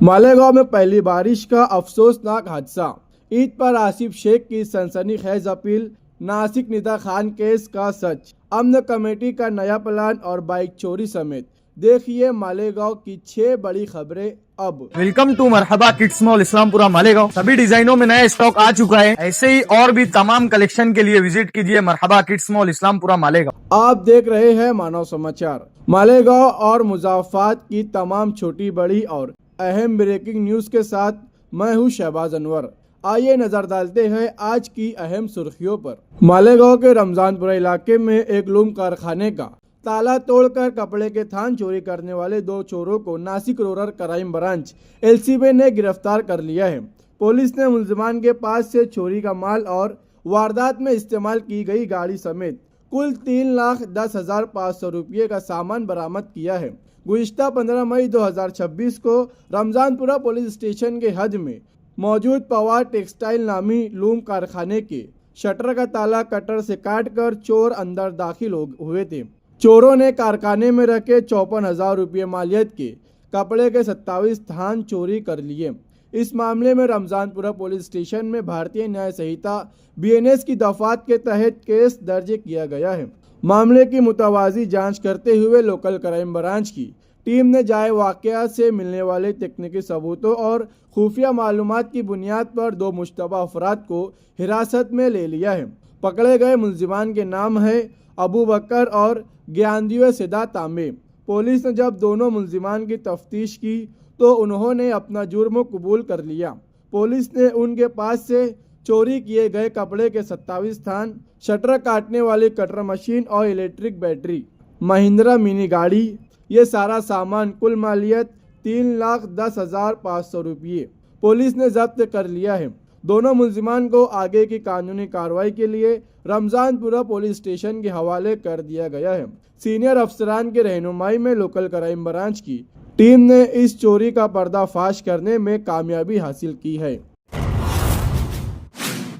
मालेगांव में पहली बारिश का अफसोसनाक हादसा। ईद पर आसिफ शेख की सनसनीखेज अपील, नासिक निदा खान केस का सच, अमन कमेटी का नया प्लान और बाइक चोरी समेत देखिए मालेगांव की 6 बड़ी खबरें अब। Welcome to Marhaba kids mall Islampura Malegaon. सभी डिजाइनों में नया स्टॉक आ चुका है। ऐसे ही और भी तमाम कलेक्शन के लिए विजिट कीजिए मरहबा किड्स मॉल इस्लामपुरा मालेगांव। आप देख रहे हैं मानव समाचार। मालेगांव और मुज़ाफ़ात की तमाम छोटी बड़ी और अहम ब्रेकिंग न्यूज के साथ मैं हूं शहबाज अनवर। आइए नजर डालते हैं आज की अहम सुर्खियों पर। मालेगांव के रमजानपुरा इलाके में एक लूम कारखाने का ताला तोड़कर कपड़े के थान चोरी करने वाले 2 चोरों को Nashik rural crime branch LCB ने गिरफ्तार कर लिया है। पुलिस ने मुलजिमान के पास से चोरी का माल और वारदात में इस्तेमाल की गई गाड़ी समेत कुल 3,10,500 रुपये का सामान बरामद किया है। गुज़िश्ता 15 मई 2026 को रमजानपुरा पुलिस स्टेशन के हद में मौजूद पवार टेक्सटाइल नामी लूम कारखाने के शटर का ताला कटर से काटकर चोर अंदर दाखिल हुए थे। चोरों ने कारखाने में रखे 54,000 रुपये मालियत के कपड़े के 27 थान चोरी कर लिए। इस मामले में रमजानपुरा पुलिस स्टेशन में भारतीय न्याय संहिता बीएनएस की दफात के तहत केस दर्ज किया गया है। मामले की मुतवाज़ी जांच करते हुए लोकल क्राइम ब्रांच की टीम ने जाए वाक़या से मिलने वाले तकनीकी सबूतों और खुफिया मालूमात की बुनियाद पर 2 मुश्तबा अफराद को हिरासत में ले लिया है। पकड़े गए मुलजिमान के नाम है अबू बकर और ज्ञानदियो सिदा तांबे। पुलिस ने जब दोनों मुलजिमान की तफ्तीश की तो उन्होंने अपना जुर्म कबूल कर लिया। पुलिस ने उनके पास से चोरी किए गए कपड़े के 27 थान, शटर काटने वाली कटर मशीन और इलेक्ट्रिक बैटरी, महिंद्रा मिनी गाड़ी, ये सारा सामान कुल मालियत 3,10,500 रुपये पुलिस ने जब्त कर लिया है। दोनों मुलजिमान को आगे की कानूनी कार्रवाई के लिए रमजानपुरा पुलिस स्टेशन के हवाले कर दिया गया है। सीनियर अफसरान की रहनुमाई में लोकल क्राइम ब्रांच की टीम ने इस चोरी का पर्दाफाश करने में कामयाबी हासिल की है।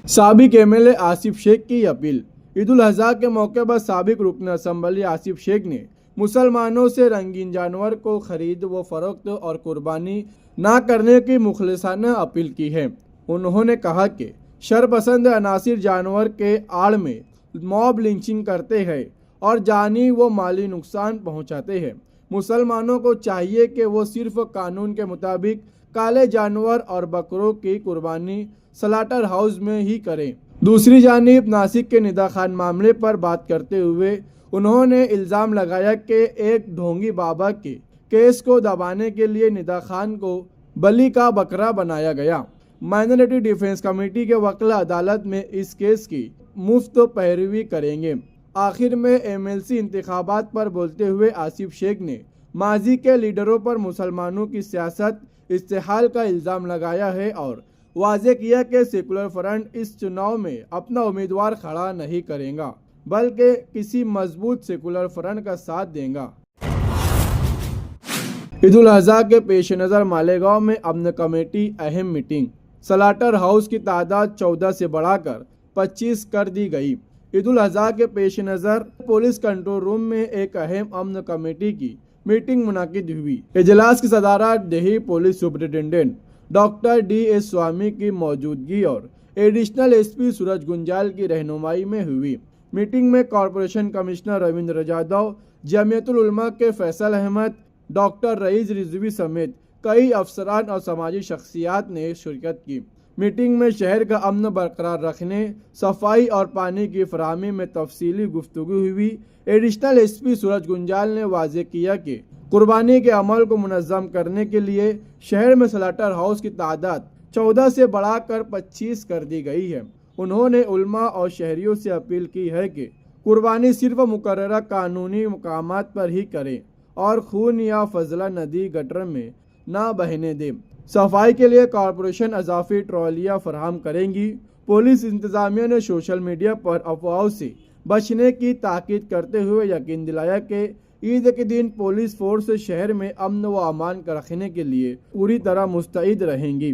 साबिक एमएलए आसिफ शेख की अपील। ईद उल अज़हा के मौके पर साबिक रुकन असम्बली आसिफ शेख ने मुसलमानों से रंगीन जानवर को खरीद व फरोख्त और कुर्बानी ना करने की मुखलिसाना अपील की है। उन्होंने कहा कि शरपसंद अनासिर जानवर के आड़ में मॉब लिंचिंग करते हैं और जानी व माली नुकसान पहुंचाते हैं। मुसलमानों को चाहिए कि वो सिर्फ कानून के मुताबिक काले जानवर और बकरों की कुर्बानी स्लाटर हाउस में ही करें। दूसरी जानिब नासिक के निदा खान मामले पर बात करते हुए उन्होंने इल्ज़ाम लगाया कि एक ढोंगी बाबा के केस को दबाने के लिए निदा खान को बली का बकरा बनाया गया। माइनॉरिटी डिफेंस कमेटी के वकील अदालत में इस केस की मुफ्त पैरवी करेंगे। आखिर में एमएलसी इंतखाबात पर बोलते हुए आसिफ शेख ने माजी के लीडरों पर मुसलमानों की सियासत इस्तेहाल का इल्ज़ाम लगाया है और वाज़े किया कि सेकुलर फ्रंट इस चुनाव में अपना उम्मीदवार खड़ा नहीं करेगा बल्कि किसी मजबूत सेकुलर फ्रंट का साथ देगा। ईद उल अज़हा के पेश नज़र मालेगांव में अमन कमेटी अहम मीटिंग। स्लाटर हाउस की तादाद 14 से बढ़ाकर 25 कर दी गई। ईद उल अज़हा के पेश नज़र पुलिस कंट्रोल रूम में एक अहम अमन कमेटी की मीटिंग मुनाकिद हुई। इजलास की सदारत Delhi police superintendent doctor D S. Swami की मौजूदगी और एडिशनल एसपी सूरज गुंजाल की रहनुमाई में हुई। मीटिंग में कॉरपोरेशन कमिश्नर रविंद्र जाधव, जमीयतुल उलमा के फैसल अहमद, डॉक्टर रईस रिजवी समेत कई अफसरान और समाजी शख्सियात ने शिरकत की। मीटिंग में शहर का अमन बरकरार रखने, सफाई और पानी की फराहमी में तफसीली गुफ्तगू हुई। एडिशनल एसपी सूरज गुंजाल ने वाज़े किया कि कुर्बानी के अमल को मुनज़्ज़म करने के लिए शहर में स्लाटर हाउस की तादाद 14 से बढ़ाकर 25 कर दी गई है। उन्होंने उलमा और शहरियों से अपील की है कि कुर्बानी सिर्फ मुकर्ररा कानूनी मकामात पर ही करें और खून या फजला नदी गटर में ना बहने दें। सफाई के लिए कॉरपोरेशन अजाफी ट्रॉलियाँ फराहम करेंगी। पुलिस इंतजामिया ने सोशल मीडिया पर अफवाहों से बचने की ताकीद करते हुए यकीन दिलाया कि ईद के दिन पुलिस फोर्स शहर में अमन व अमान रखने के लिए पूरी तरह मुस्तैद रहेंगी।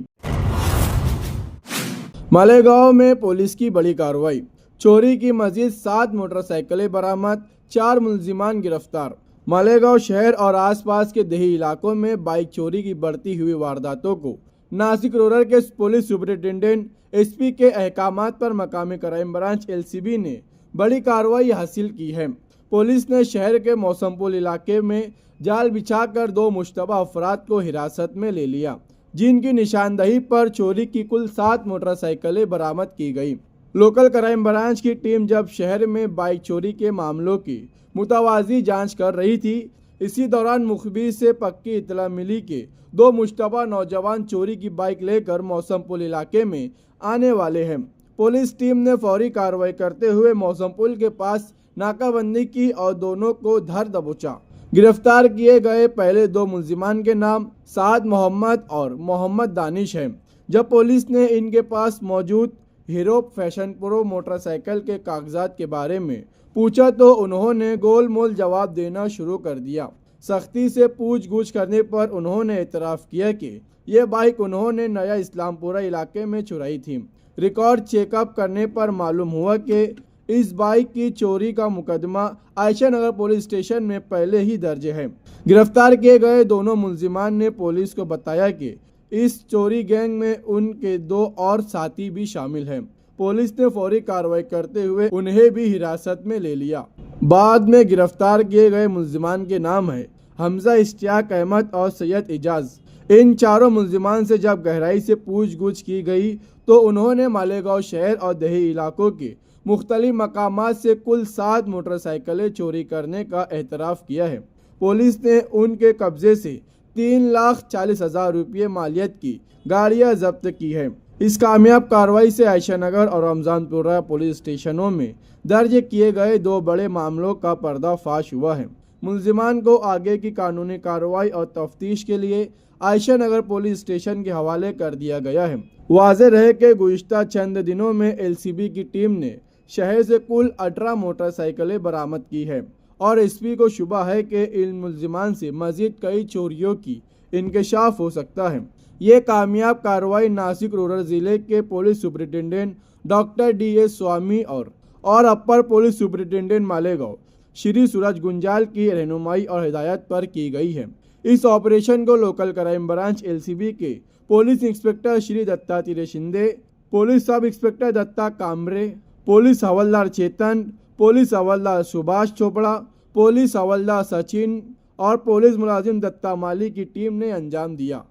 मालेगांव में पुलिस की बड़ी कार्रवाई। चोरी की मजीद 7 मोटरसाइकिलें बरामद, 4 मुलजिमान गिरफ्तार। मालेगांव शहर और आसपास के देही इलाकों में बाइक चोरी की बढ़ती हुई वारदातों को नासिक रूरल के पुलिस सुपरिटेंडेंट एसपी के अहकामात पर मकामी क्राइम ब्रांच एलसीबी ने बड़ी कार्रवाई हासिल की है। पुलिस ने शहर के मौसमपुर इलाके में जाल बिछाकर 2 मुश्तबा अफराद को हिरासत में ले लिया, जिनकी निशानदही पर चोरी की कुल 7 मोटरसाइकिलें बरामद की गई। लोकल क्राइम ब्रांच की टीम जब शहर में बाइक चोरी के मामलों की मुतवाज़ी जांच कर रही थी, इसी दौरान मुखबिर से पक्की इतला मिली कि 2 मुश्तबा नौजवान चोरी की बाइक लेकर मौसमपुर इलाके में आने वाले हैं। पुलिस टीम ने फौरी कार्रवाई करते हुए मौसमपुर के पास नाकाबंदी की और दोनों को धर दबोचा। गिरफ्तार किए गए पहले 2 मुलजिमान के नाम साद मोहम्मद और मोहम्मद दानिश हैं। जब पुलिस ने इनके पास मौजूद हीरो फैशन प्रो मोटरसाइकिल के कागजात के बारे में पूछा तो उन्होंने गोलमोल जवाब देना शुरू कर दिया। सख्ती से पूछगछ करने पर उन्होंने एतराफ़ किया कि ये बाइक उन्होंने नया इस्लामपुरा इलाके में चुराई थी। रिकॉर्ड चेकअप करने पर मालूम हुआ कि इस बाइक की चोरी का मुकदमा आयशा नगर पुलिस स्टेशन में पहले ही दर्ज है। गिरफ्तार किए गए दोनों मुलजिमान ने पुलिस को बताया कि इस चोरी गैंग में उनके 2 और साथी भी शामिल हैं। पुलिस ने फौरी कार्रवाई करते हुए उन्हें भी हिरासत में ले लिया। बाद में गिरफ्तार किए गए मुलजिमान के नाम है हमजा इश्तियाक अहमद और सैयद इजाज। इन चारों मुलजिमान से जब गहराई से पूछगछ की गई तो उन्होंने मालेगांव शहर और देही इलाकों के मुख्तलिफ मकामात से कुल 7 मोटरसाइकिलें चोरी करने का एतराफ़ किया है। पुलिस ने उनके कब्जे से 3,40,000 रुपये मालियत की गाड़ियां जब्त की है। इस कामयाब कार्रवाई से आयशा नगर और रमजानपुरा पुलिस स्टेशनों में दर्ज किए गए 2 बड़े मामलों का पर्दाफाश हुआ है। मुलजिमान को आगे की कानूनी कार्रवाई और तफ्तीश के लिए आयशा नगर पुलिस स्टेशन के हवाले कर दिया गया है। वाज़ेह रहे कि गुज़िश्ता चंद दिनों में एलसीबी की टीम ने शहर से कुल 18 मोटरसाइकिलें बरामद की है और एसपी को शुबा है कि इन मुलजिमान से मजीद कई चोरियों की इंकशाफ हो सकता है। ये कामयाब कार्रवाई नासिक रूरल ज़िले के पुलिस सुपरिटेंडेंट डॉक्टर DS स्वामी और अपर पुलिस सुपरिटेंडेंट मालेगांव श्री सूरज गुंजाल की रहनुमाई और हिदायत पर की गई है। इस ऑपरेशन को लोकल क्राइम ब्रांच एलसीबी के police inspector Shri Dattatreya Shinde, police sub inspector Datta Kamre, police हवलदार चेतन, पुलिस हवलदार सुभाष चोपड़ा, पुलिस हवलदार सचिन और पुलिस मुलाजिम दत्ता माली की टीम ने अंजाम दिया।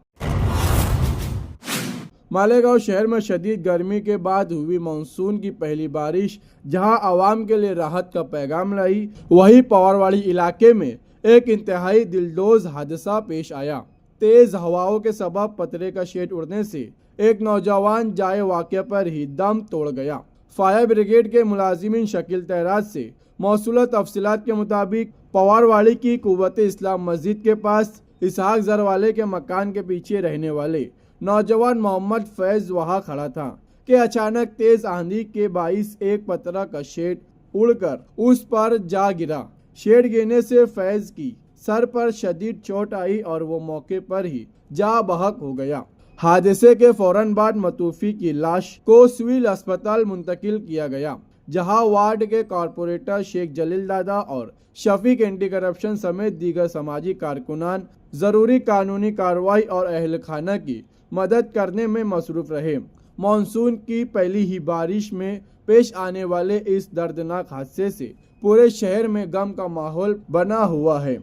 मालेगांव शहर में शदीद गर्मी के बाद हुई मानसून की पहली बारिश जहां आवाम के लिए राहत का पैगाम लाई, वहीं पवारवाड़ी इलाके में एक इंतहाई दिलडोज हादसा पेश आया। तेज हवाओं के सबब पतरे का शेड उड़ने से एक नौजवान जाए वाक़े पर ही दम तोड़ गया। फायर ब्रिगेड के मुलाजिमिन शकील तहराज से मौसूला तफसीलात के मुताबिक पवारवाड़ी की कुव्वत इस्लाम मस्जिद के पास इसहाक जरवाले के मकान के पीछे रहने वाले नौजवान मोहम्मद फैज वहां खड़ा था कि अचानक तेज आंधी के बाइस एक पतरा का शेड उड़कर उस पर जा गिरा। शेड गिरने से फैज की सर पर शदीद चोट आई और वो मौके पर ही जा बहक हो गया। हादसे के फौरन बाद मतूफी की लाश को सिविल अस्पताल मुंतकिल किया गया, जहां वार्ड के कॉरपोरेटर शेख जलील दादा और शफीक एंटी करप्शन समेत दीगर समाजी कारकुनान जरूरी कानूनी कार्रवाई और अहल खाना की मदद करने में मसरूफ रहे। मानसून की पहली ही बारिश में पेश आने वाले इस दर्दनाक हादसे से पूरे शहर में गम का माहौल बना हुआ है।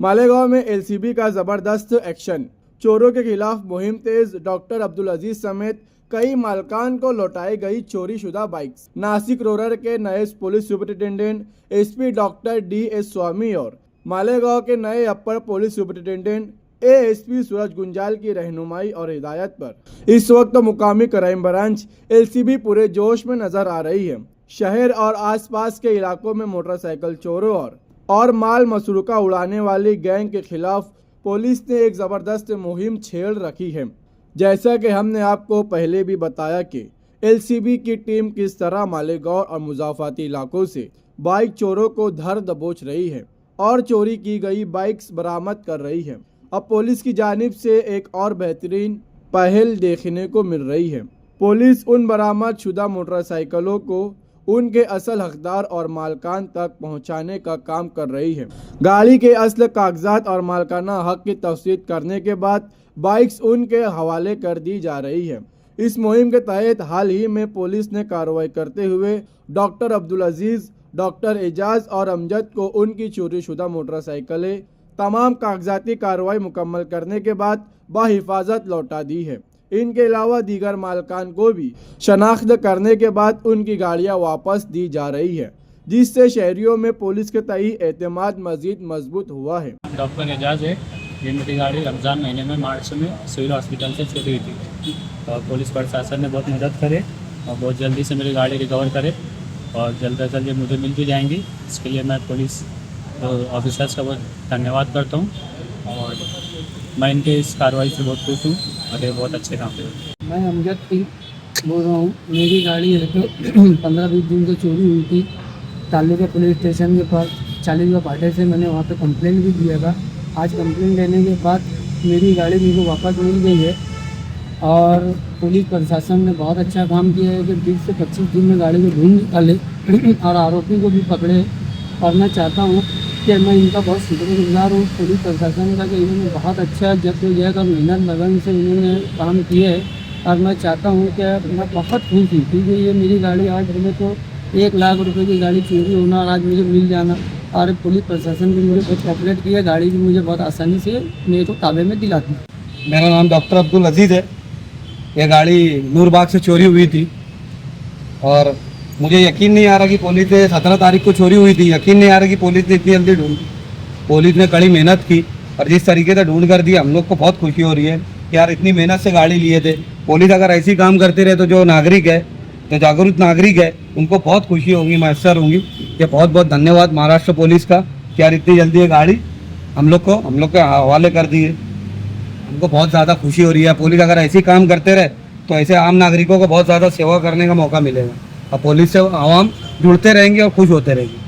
मालेगांव में एलसीबी का जबरदस्त एक्शन, चोरों के खिलाफ मुहिम तेज, डॉक्टर अब्दुल अजीज समेत कई मालकान को लौटाई गई चोरी शुदा बाइक्स। नासिक रूरल के नए police superintendent SP doctor DS स्वामी और मालेगांव के नए अपर पुलिस सुपरिटेंडेंट ASP सूरज गुंजाल की रहनुमाई और हिदायत पर इस वक्त मुकामी क्राइम ब्रांच LCB पूरे जोश में नजर आ रही है। शहर और आसपास के इलाकों में मोटरसाइकिल चोरों और माल मसरूका उड़ाने वाली गैंग के खिलाफ पुलिस ने एक जबरदस्त मुहिम छेड़ रखी है। जैसा कि हमने आपको पहले भी बताया कि LCB की टीम किस तरह मालेगांव और मुजाफाती इलाकों से बाइक चोरों को धर दबोच रही है और चोरी की गई बाइक्स बरामद कर रही है। अब पुलिस की जानिब से एक और बेहतरीन पहल देखने को मिल रही है। पुलिस उन बरामद शुदा मोटरसाइकिलों को उनके असल हकदार और मालकान तक पहुंचाने का काम कर रही है। गाड़ी के असल कागजात और मालकाना हक की तफसीद करने के बाद बाइक्स उनके हवाले कर दी जा रही है। इस मुहिम के तहत हाल ही में पुलिस ने कार्रवाई करते हुए डॉक्टर अब्दुल अजीज, डॉक्टर एजाज और अमजद को उनकी चोरीशुदा मोटरसाइकिलें तमाम कागजाती कार्रवाई मुकम्मल करने के बाद बाहिफाजत लौटा दी है। इनके अलावा दीगर मालकान को भी शनाख्त करने के बाद उनकी गाड़ियां वापस दी जा रही है, जिससे शहरियों में पुलिस के तई एतमाद मजीद मजबूत हुआ है। डॉक्टर एजाज है। ये मेरी गाड़ी रमज़ान महीने में मार्च में सिविल हॉस्पिटल से चोरी हुई थी और पुलिस प्रशासन ने बहुत मदद करे और बहुत जल्दी से मेरी गाड़ी रिकवर करे और जल्द से जल्द ये मुझे मिल भी जाएंगी। इसके लिए मैं पुलिस ऑफिसर्स का बहुत धन्यवाद करता हूँ और मैं इनके इस कार्रवाई से बहुत खुश हूँ और ये बहुत अच्छे काम कर। मैं अमजद सिंह बोल रहा हूँ। मेरी गाड़ी है तो 15-20 दिन से चोरी हुई थी। तालुका पुलिस स्टेशन के पास 40 फाटे से मैंने वहाँ पे कंप्लेंट भी दिया था। आज कंप्लेंट देने के बाद मेरी गाड़ी मुझे वापस मिल गई है और पुलिस प्रशासन ने बहुत अच्छा काम किया है कि 20 से 25 दिन में गाड़ी को ढूंढ निकाले और आरोपी को भी पकड़े। और मैं चाहता हूँ कि मैं इनका बहुत शुक्रगुजार हूँ पुलिस प्रशासन का कि इन्होंने बहुत अच्छा जद्दोजहद और मेहनत लगन से इन्होंने काम किया है। और मैं चाहता हूँ कि मैं बहुत खुश हूँ क्योंकि ये मेरी गाड़ी आज मेरे को 1 लाख रुपए की गाड़ी चोरी होना और आज मुझे मिल जाना और पुलिस प्रशासन भी मुझे बहुत कोऑपरेट किया। गाड़ी भी मुझे बहुत आसानी से मेरे को ताबे में दिलाती। मेरा नाम डॉक्टर अब्दुल अजीज़ है। यह गाड़ी नूरबाग से चोरी हुई थी और मुझे यकीन नहीं आ रहा कि पुलिस ने 17 तारीख को चोरी हुई थी। यकीन नहीं आ रहा कि पुलिस ने इतनी जल्दी ढूंढी। पुलिस ने कड़ी मेहनत की और जिस तरीके से ढूंढ कर दिया हम लोग को बहुत खुशी हो रही है कि यार इतनी मेहनत से गाड़ी लिए थे। पुलिस अगर ऐसी काम करते रहे तो जो नागरिक है, जो जागरूक नागरिक है, उनको बहुत खुशी होगी, मैसर होंगी। ये बहुत बहुत धन्यवाद महाराष्ट्र पुलिस का कि यार इतनी जल्दी ये गाड़ी हम लोग के हवाले कर दी है। हमको बहुत ज़्यादा खुशी हो रही है। पुलिस अगर ऐसी काम करते रहे तो ऐसे आम नागरिकों को बहुत ज़्यादा सेवा करने का मौका मिलेगा और पुलिस से आवाम जुड़ते रहेंगे और खुश होते रहेंगे।